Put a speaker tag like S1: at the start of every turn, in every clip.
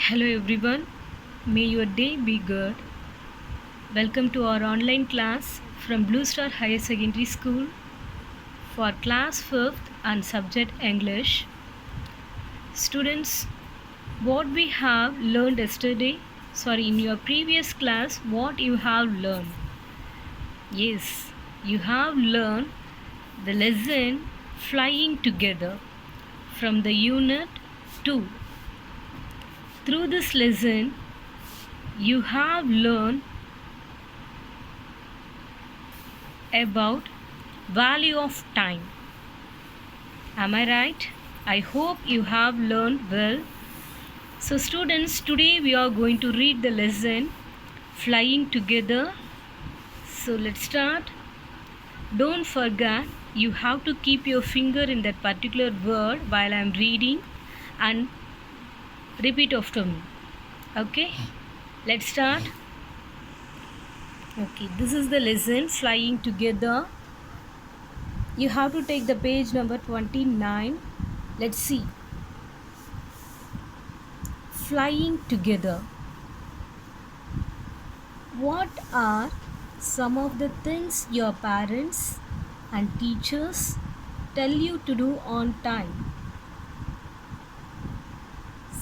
S1: Hello everyone, may your day be good. Welcome to our online class from Blue Star Higher Secondary School for class 5th and subject English. Students, what we have learned yesterday, in your previous class, what you have learned? Yes, you have learned the lesson Flying Together from the unit 2. Through this lesson, you have learned about value of time. Am I right? I hope you have learned well. So students, today we are going to read the lesson Flying Together. So let's start. Don't forget, you have to keep your finger in that particular word while I am reading and repeat after me. Okay? Let's start. Okay, this is the lesson Flying Together. You have to take the page number 29. Let's see. Flying together. What are some of the things your parents and teachers tell you to do on time?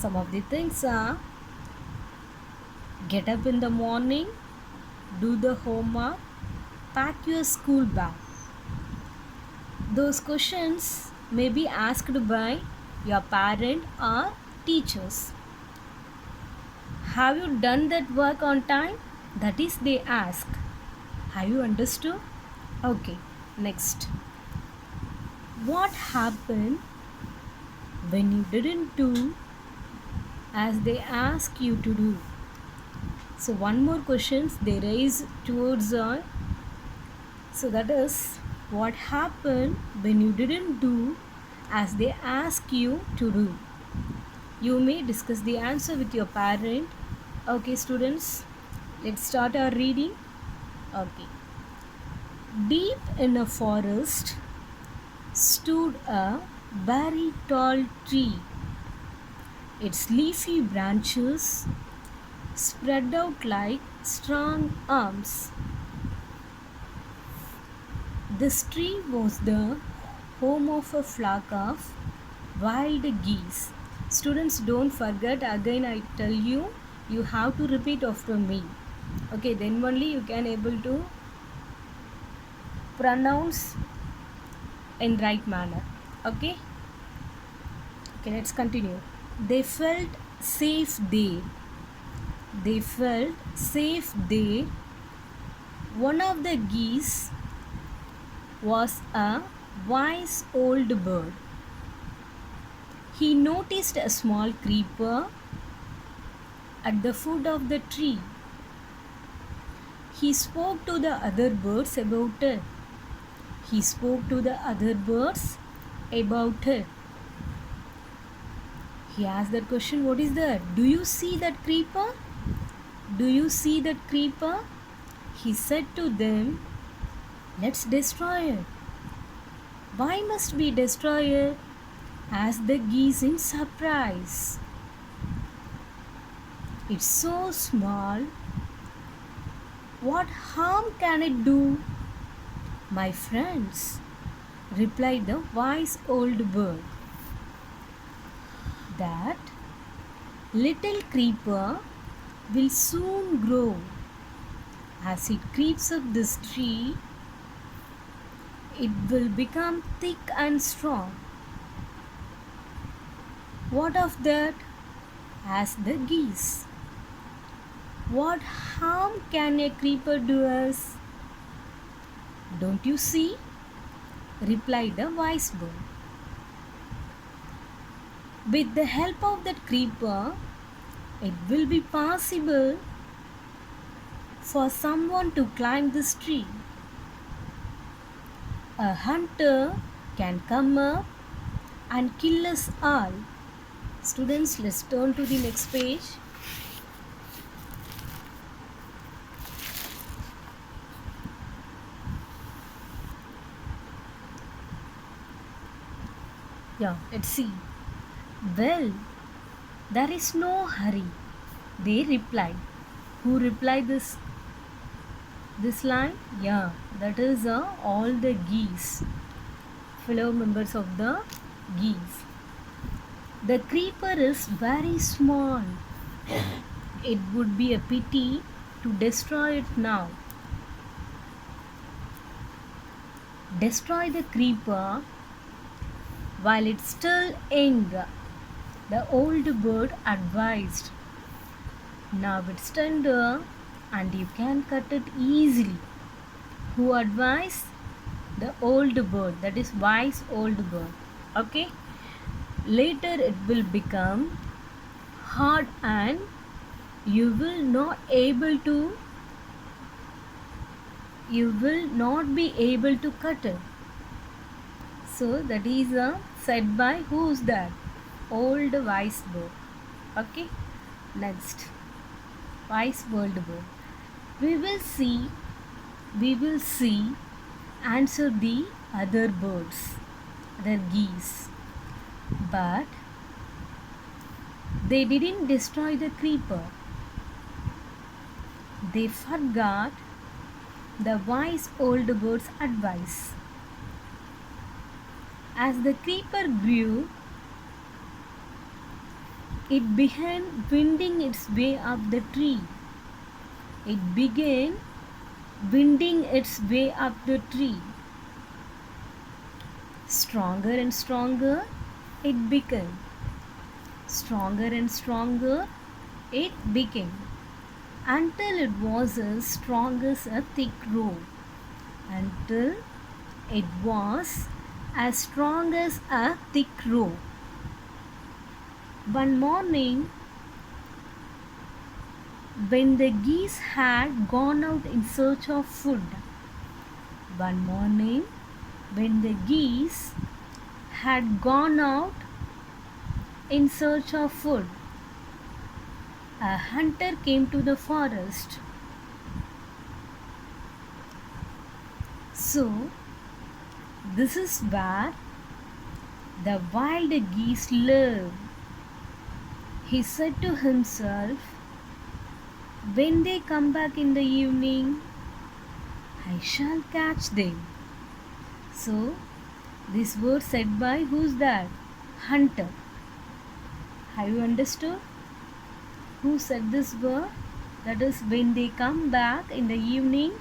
S1: Some of the things are get up in the morning, do the homework, pack your school bag. Those questions may be asked by your parent or teachers. Have you done that work on time? That is, they ask. Have you understood? Okay, next. What happened when you didn't do as they ask you to do? So one more questions they raise towards our. So that is, what happened when you didn't do as they ask you to do? You may discuss the answer with your parent. Okay, students, let's start our reading. Okay. Deep in a forest stood a very tall tree. Its leafy branches spread out like strong arms. This tree was the home of a flock of wild geese. Students, don't forget, again I tell you, you have to repeat after me. Okay, then only you can able to pronounce in right manner. Okay, let's continue. They felt safe there. They felt safe there. One of the geese was a wise old bird. He noticed a small creeper at the foot of the tree. He spoke to the other birds about it. He spoke to the other birds about it. He asked that question, what is that? Do you see that creeper? Do you see that creeper? He said to them, let's destroy it. Why must we destroy it? Asked the geese in surprise. It's so small. What harm can it do? My friends, replied the wise old bird. That little creeper will soon grow. As it creeps up this tree, it will become thick and strong. What of that? Asked the geese. What harm can a creeper do us? Don't you see? Replied the wise bird. With the help of that creeper, it will be possible for someone to climb this tree. A hunter can come up and kill us all. Students, let's turn to the next page. Yeah, let's see. Well, There is no hurry, they replied. Who replied this line? Yeah, that is all the geese, fellow members of the geese. The creeper is very small. It would be a pity to destroy it now. Destroy the creeper while it's still young, the old bird advised. Now it's tender and you can cut it easily. Who advised? The old bird, that is wise old bird. Okay? Later it will become hard and you will not be able to cut it. So that is said by who's that? Old wise bird. Okay? Next. Wise old bird. We will see, answer the other birds, other geese. But they didn't destroy the creeper. They forgot the wise old bird's advice. As the creeper grew, it began winding its way up the tree. It began winding its way up the tree. Stronger and stronger it became. Stronger and stronger it became, until it was as strong as a thick rope. Until it was as strong as a thick rope. One morning, when the geese had gone out in search of food, one morning, when the geese had gone out in search of food, a hunter came to the forest. So, this is where the wild geese live. He said to himself, when they come back in the evening, I shall catch them. So, this word said by who's that? Hunter. Have you understood? Who said this word? That is, when they come back in the evening,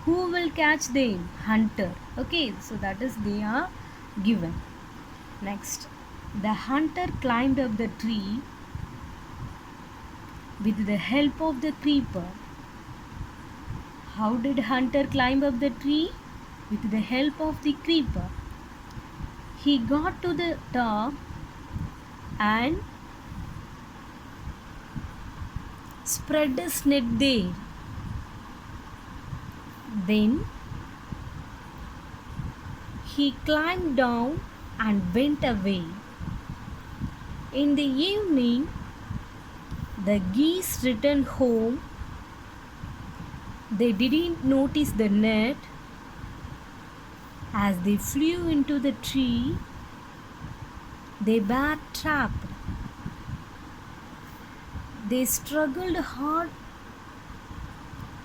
S1: who will catch them? Hunter. Okay, so that is they are given. Next, the hunter climbed up the tree with the help of the creeper. How did hunter climb up the tree? With the help of the creeper. He got to the top and spread his net there. Then he climbed down and went away. In the evening, the geese returned home. They didn't notice the net. As they flew into the tree, they were trapped. They struggled hard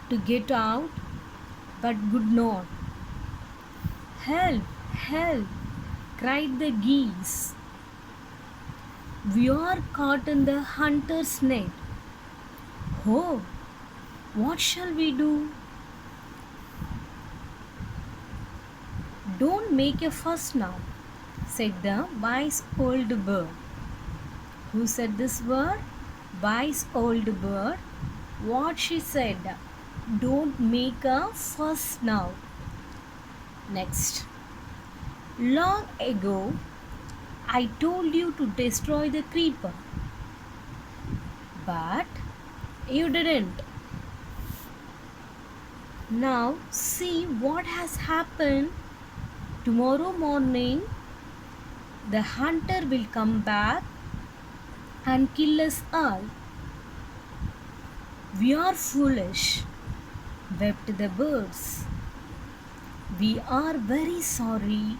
S1: to get out, but could not. Help! Help! Cried the geese. We are caught in the hunter's net. Oh, what shall we do? Don't make a fuss now, said the wise old bird. Who said this word? Wise old bird. What she said? Don't make a fuss now. Next. Long ago, I told you to destroy the creeper, but you didn't. Now see what has happened. Tomorrow morning, the hunter will come back and kill us all. We are foolish, wept the birds. We are very sorry.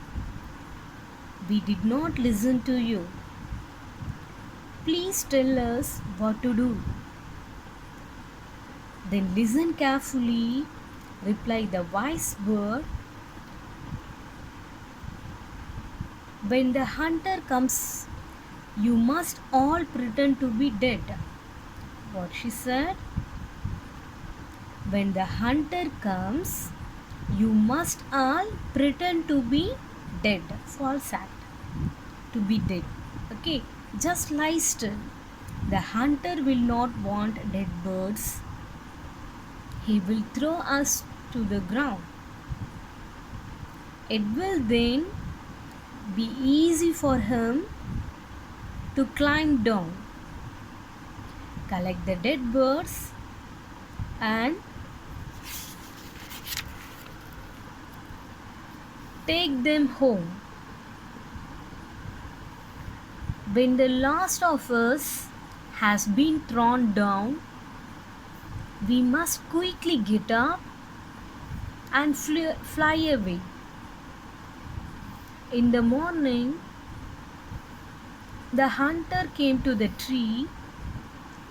S1: We did not listen to you. please tell us what to do. Then listen carefully, replied the wise bird. When the hunter comes, you must all pretend to be dead. What she said? When the hunter comes, you must all pretend to be dead. False act. To be dead. Okay, just lie still. The hunter will not want dead birds. He will throw us to the ground. It will then be easy for him to climb down. Collect the dead birds and take them home. When the last of us has been thrown down, we must quickly get up and fly away. In the morning, the hunter came to the tree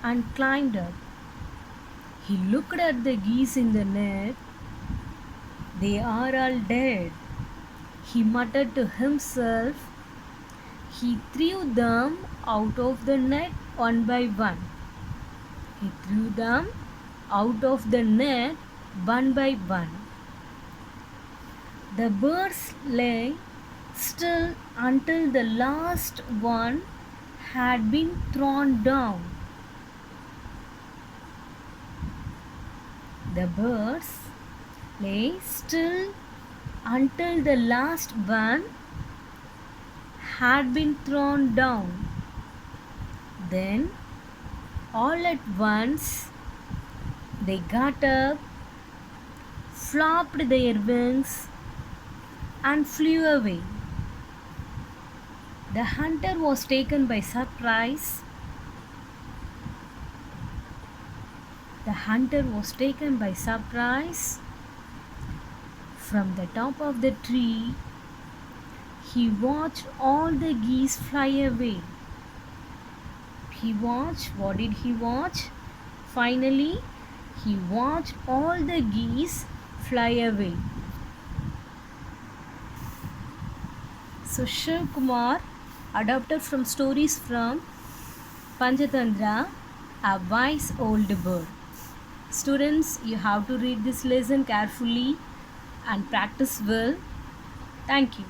S1: and climbed up. He looked at the geese in the net. They are all dead. He muttered to himself. He threw them out of the net one by one. He threw them out of the net one by one. The birds lay still until the last one had been thrown down. The birds lay still until the last one had been thrown down. Then, all at once, they got up, flopped their wings, and flew away. The hunter was taken by surprise. The hunter was taken by surprise. From the top of the tree, he watched all the geese fly away. He watched, what did he watch? Finally, he watched all the geese fly away. So Shiv Kumar adapted from stories from Panchatantra, A Wise Old Bird. Students, you have to read this lesson carefully and practice well. Thank you.